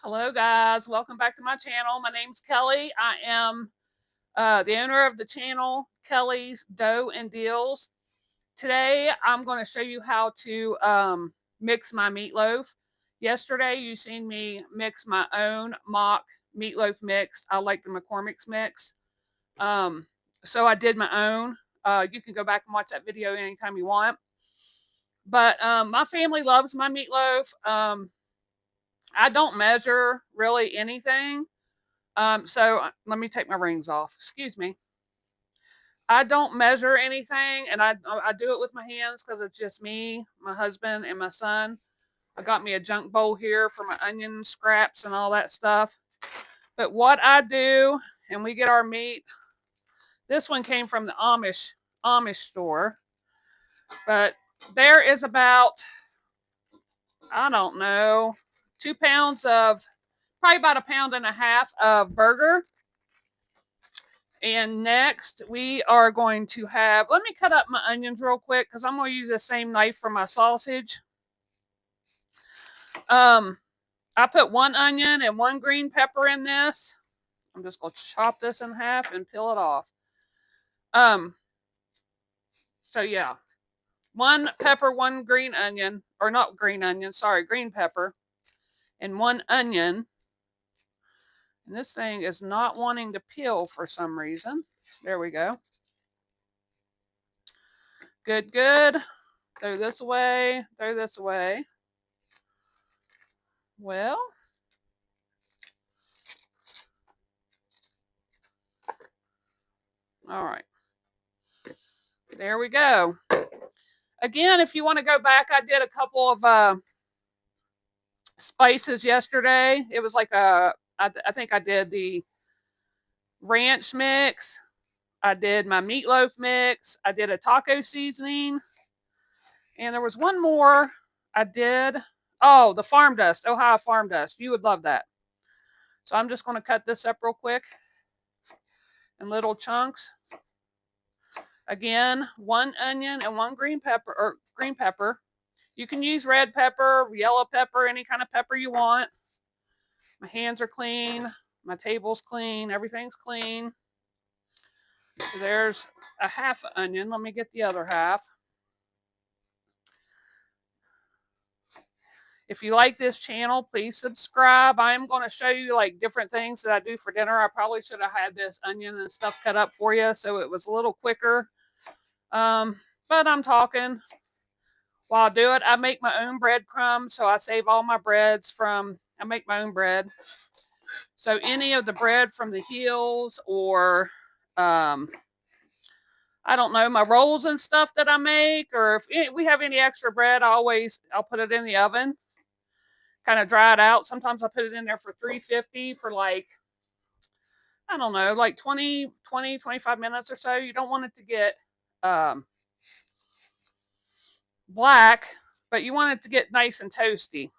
Hello guys, welcome back to my channel. My name's Kelly. I am the owner of the channel, Kelly's Dough and Deals. Today I'm going to show you how to mix my meatloaf. Yesterday you seen me mix my own mock meatloaf mix. I like the McCormicks mix. So I did my own. You can go back and watch that video anytime you want. But my family loves my meatloaf. I don't measure really anything. So let me take my rings off. Excuse me. I don't measure anything, and I do it with my hands because it's just me, my husband, and my son. I got me a junk bowl here for my onion scraps and all that stuff. But what I do, and we get our meat. This one came from the Amish store, but there is about, I don't know, 2 pounds of, probably about 1.5 pounds of burger. And next we are going to have, let me cut up my onions real quick because I'm going to use the same knife for my sausage. I put 1 onion and 1 green pepper in this. I'm just going to chop this in half and peel it off. So yeah, 1 pepper, 1 green onion, or not green onion, sorry, green pepper, and 1 onion. And this thing is not wanting to peel for some reason. There we go. Good, good. Throw this away, throw this away. Well, all right. There we go. Again, if you want to go back, I did a couple of spices yesterday. It was like I think I did the ranch mix. I did my meatloaf mix. I did a taco seasoning. And there was one more I did. Oh, the farm dust, Ohio farm dust. You would love that. So I'm just going to cut this up real quick in little chunks. Again, 1 onion and 1 green pepper. You can use red pepper, yellow pepper, any kind of pepper you want. My hands are clean. My table's clean. Everything's clean. So there's a half onion. Let me get the other half. If you like this channel, please subscribe. I'm going to show you like different things that I do for dinner. I probably should have had this onion and stuff cut up for you so it was a little quicker. But I'm talking while I do it. I make my own breadcrumbs, so I save all my breads from, I make my own bread. So any of the bread from the Hills or I don't know, my rolls and stuff that I make, or if we have any extra bread, I'll put it in the oven, kind of dry it out. Sometimes I put it in there for 350 for like, I don't know, like 25 minutes or so. You don't want it to get black, but you want it to get nice and toasty.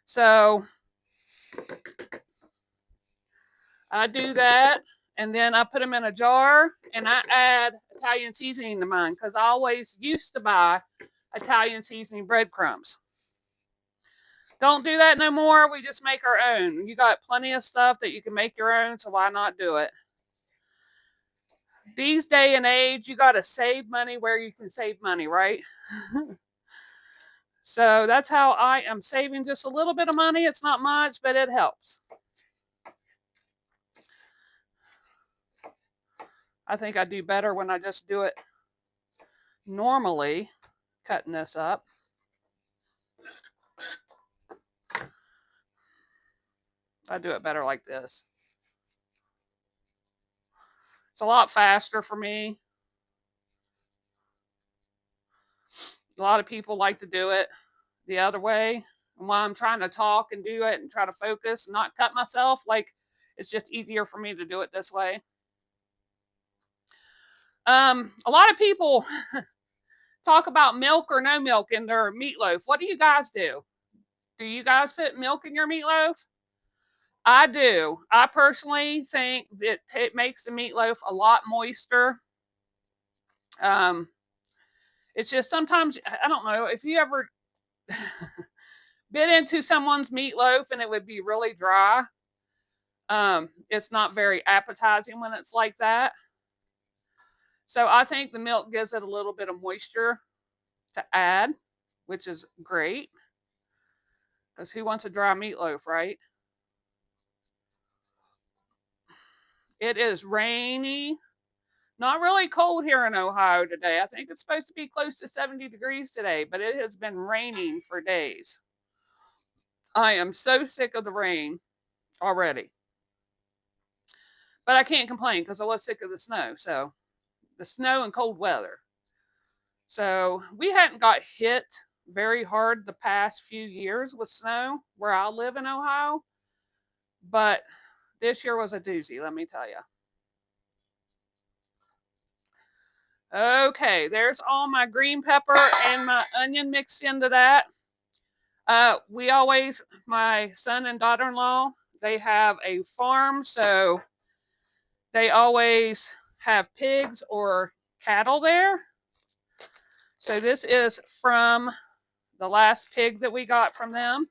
So I do that, and then I put them in a jar, and I add Italian seasoning to mine because I always used to buy Italian seasoning breadcrumbs. Don't do that no more. We just make our own. You got plenty of stuff that you can make your own, so why not do it? These day and age, you got to save money where you can save money, right? So that's how I am saving just a little bit of money. It's not much, but it helps. I think I do better when I just do it normally, cutting this up. I do it better like this. It's a lot faster for me. A lot of people like to do it the other way. And while I'm trying to talk and do it and try to focus and not cut myself, like it's just easier for me to do it this way. A lot of people talk about milk or no milk in their meatloaf. What do you guys do? Do you guys put milk in your meatloaf? I do. I personally think that it makes the meatloaf a lot moister. It's just sometimes, I don't know, if you ever bit into someone's meatloaf and it would be really dry. It's not very appetizing when it's like that. So I think the milk gives it a little bit of moisture to add, which is great. Because who wants a dry meatloaf, right? It is rainy. Not really cold here in Ohio today. I think it's supposed to be close to 70 degrees today, but it has been raining for days. I am so sick of the rain already. But I can't complain because I was sick of the snow. So, the snow and cold weather. So, we hadn't got hit very hard the past few years with snow where I live in Ohio. But this year was a doozy, let me tell you. Okay, there's all my green pepper and my onion mixed into that. We always, my son and daughter-in-law, they have a farm, so they always have pigs or cattle there. So this is from the last pig that we got from them.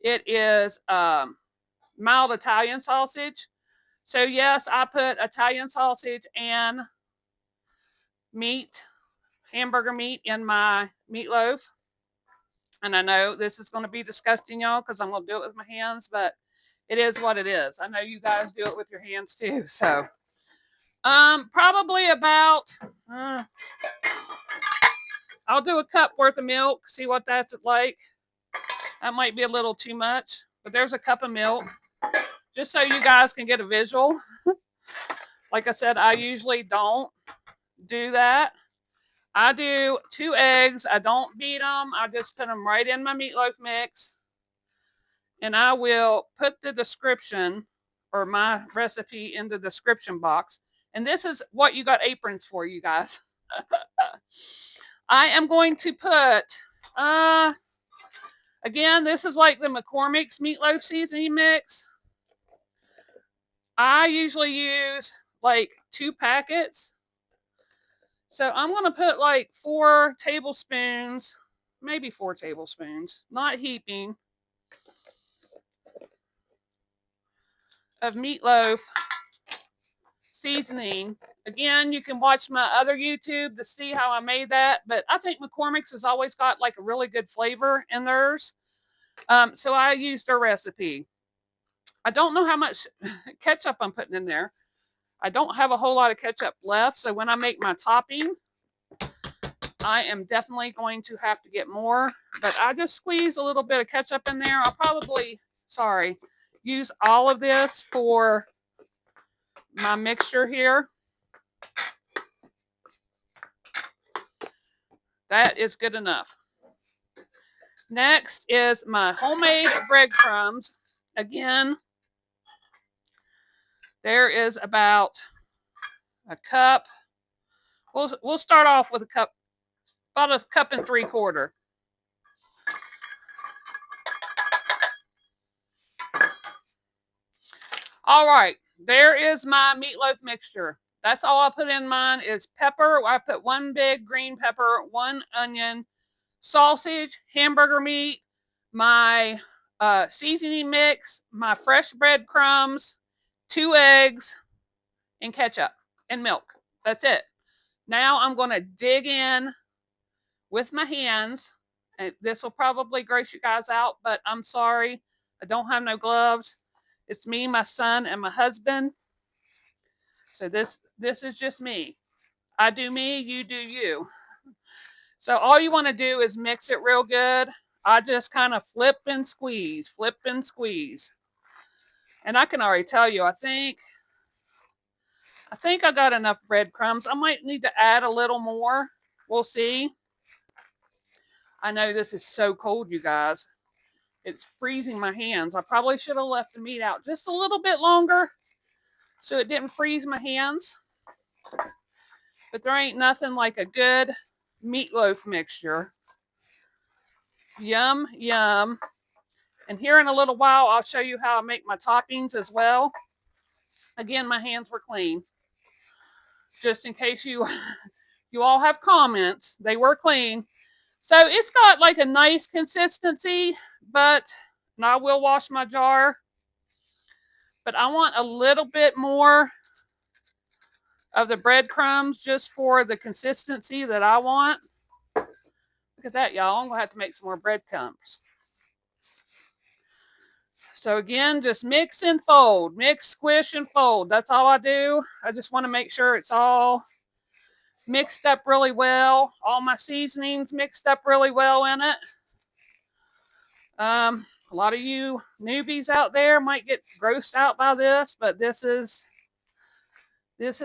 It is mild Italian sausage. So yes, I put Italian sausage and meat, hamburger meat in my meatloaf. And I know this is going to be disgusting, y'all, because I'm going to do it with my hands, but it is what it is. I know you guys do it with your hands too. So, probably about, I'll do a cup worth of milk, see what that's like. That might be a little too much, but there's a cup of milk, just so you guys can get a visual. Like I said, I usually don't do that. I do 2 eggs. I don't beat them. I just put them right in my meatloaf mix. And I will put the description or my recipe in the description box. And this is what you got aprons for, you guys. I am going to put, again, this is like the McCormicks meatloaf seasoning mix. I usually use like 2 packets. So I'm going to put like 4 tablespoons, maybe 4 tablespoons, not heaping, of meatloaf seasoning. Again, you can watch my other YouTube to see how I made that, but I think McCormick's has always got like a really good flavor in theirs. So I used their recipe. I don't know how much ketchup I'm putting in there. I don't have a whole lot of ketchup left, so when I make my topping, I am definitely going to have to get more, but I just squeeze a little bit of ketchup in there. I'll probably, use all of this for my mixture here. That is good enough. Next is my homemade breadcrumbs. Again, there is about a cup. We'll start off with a cup, about a cup and 3/4. All right, there is my meatloaf mixture. That's all I put in mine is pepper. I put 1 big green pepper, 1 onion, sausage, hamburger meat, my seasoning mix, my fresh breadcrumbs, 2 eggs, and ketchup and milk. That's it. Now I'm going to dig in with my hands. And this will probably gross you guys out, but I'm sorry. I don't have no gloves. It's me, my son, and my husband. So this is just me. I do me, you do you. So all you want to do is mix it real good. I just kind of flip and squeeze. And I can already tell you, I think I got enough breadcrumbs. I might need to add a little more. We'll see. I know this is so cold, you guys. It's freezing my hands. I probably should have left the meat out just a little bit longer so it didn't freeze my hands. But there ain't nothing like a good meatloaf mixture. Yum, yum. And here in a little while, I'll show you how I make my toppings as well. Again, my hands were clean. Just in case you all have comments, they were clean. So it's got like a nice consistency, but and I will wash my jar. But I want a little bit more of the breadcrumbs just for the consistency that I want. Look at that, y'all. I'm going to have to make some more breadcrumbs. So again, just mix and fold. Mix, squish, and fold. That's all I do. I just want to make sure it's all mixed up really well. All my seasonings mixed up really well in it. A lot of you newbies out there might get grossed out by this, but this is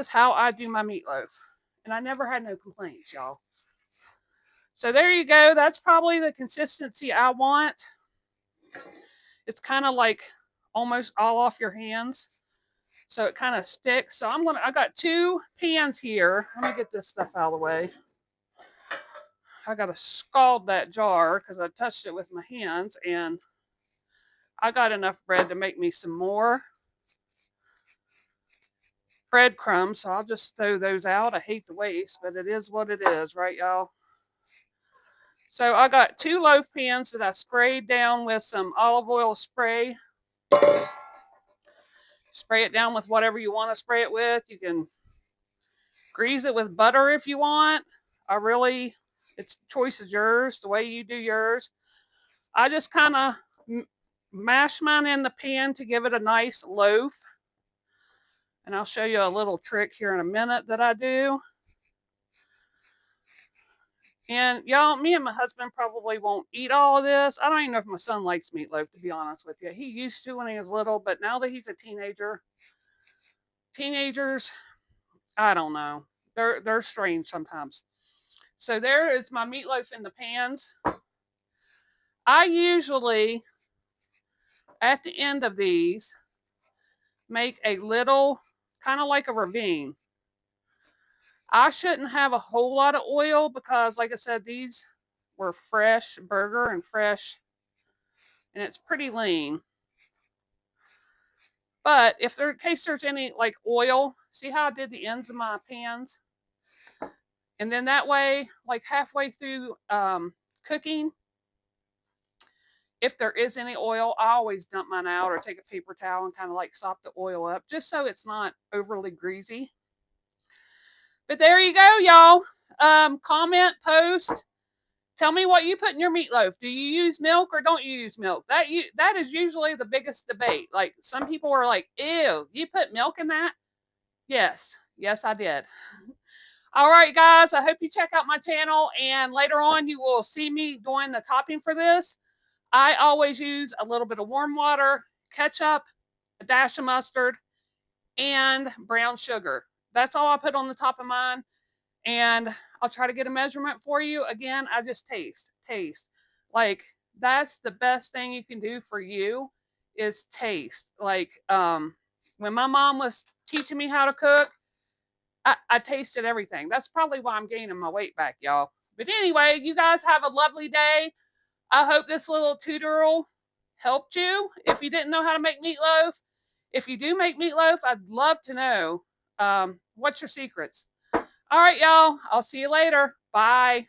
how I do my meatloaf. And I never had no complaints, y'all. So there you go. That's probably the consistency I want. It's kind of like almost all off your hands. So it kind of sticks. So I got 2 pans here. Let me get this stuff out of the way. I got to scald that jar because I touched it with my hands, and I got enough bread to make me some more breadcrumbs. So I'll just throw those out. I hate the waste, but it is what it is, right, y'all? So I got 2 loaf pans that I sprayed down with some olive oil spray. Spray it down with whatever you want to spray it with. You can grease it with butter if you want. It's choice is yours, the way you do yours. I just kind of mash mine in the pan to give it a nice loaf. And I'll show you a little trick here in a minute that I do. And y'all, me and my husband probably won't eat all of this. I don't even know if my son likes meatloaf, to be honest with you. He used to when he was little, but now that he's a teenager, teenagers, I don't know. They're strange sometimes. So there is my meatloaf in the pans. I usually, at the end of these, make a little, kind of like a ravine. I shouldn't have a whole lot of oil because, like I said, these were fresh burger and fresh, and it's pretty lean. But if in case there's any like oil, see how I did the ends of my pans? And then that way, like halfway through cooking, if there is any oil, I always dump mine out or take a paper towel and kind of like sop the oil up just so it's not overly greasy. But there you go, y'all. Comment, post. Tell me what you put in your meatloaf. Do you use milk or don't you use milk? That is usually the biggest debate. Like some people are like, ew, you put milk in that? Yes, I did. All right, guys, I hope you check out my channel, and later on you will see me doing the topping for this. I always use a little bit of warm water, ketchup, a dash of mustard, and brown sugar. That's all I put on the top of mine. And I'll try to get a measurement for you. Again, I just taste. Like, that's the best thing you can do for you is taste. Like, when my mom was teaching me how to cook, I tasted everything. That's probably why I'm gaining my weight back, y'all. But anyway, you guys have a lovely day. I hope this little tutorial helped you. If you didn't know how to make meatloaf, if you do make meatloaf, I'd love to know what's your secrets. All right, y'all. I'll see you later. Bye.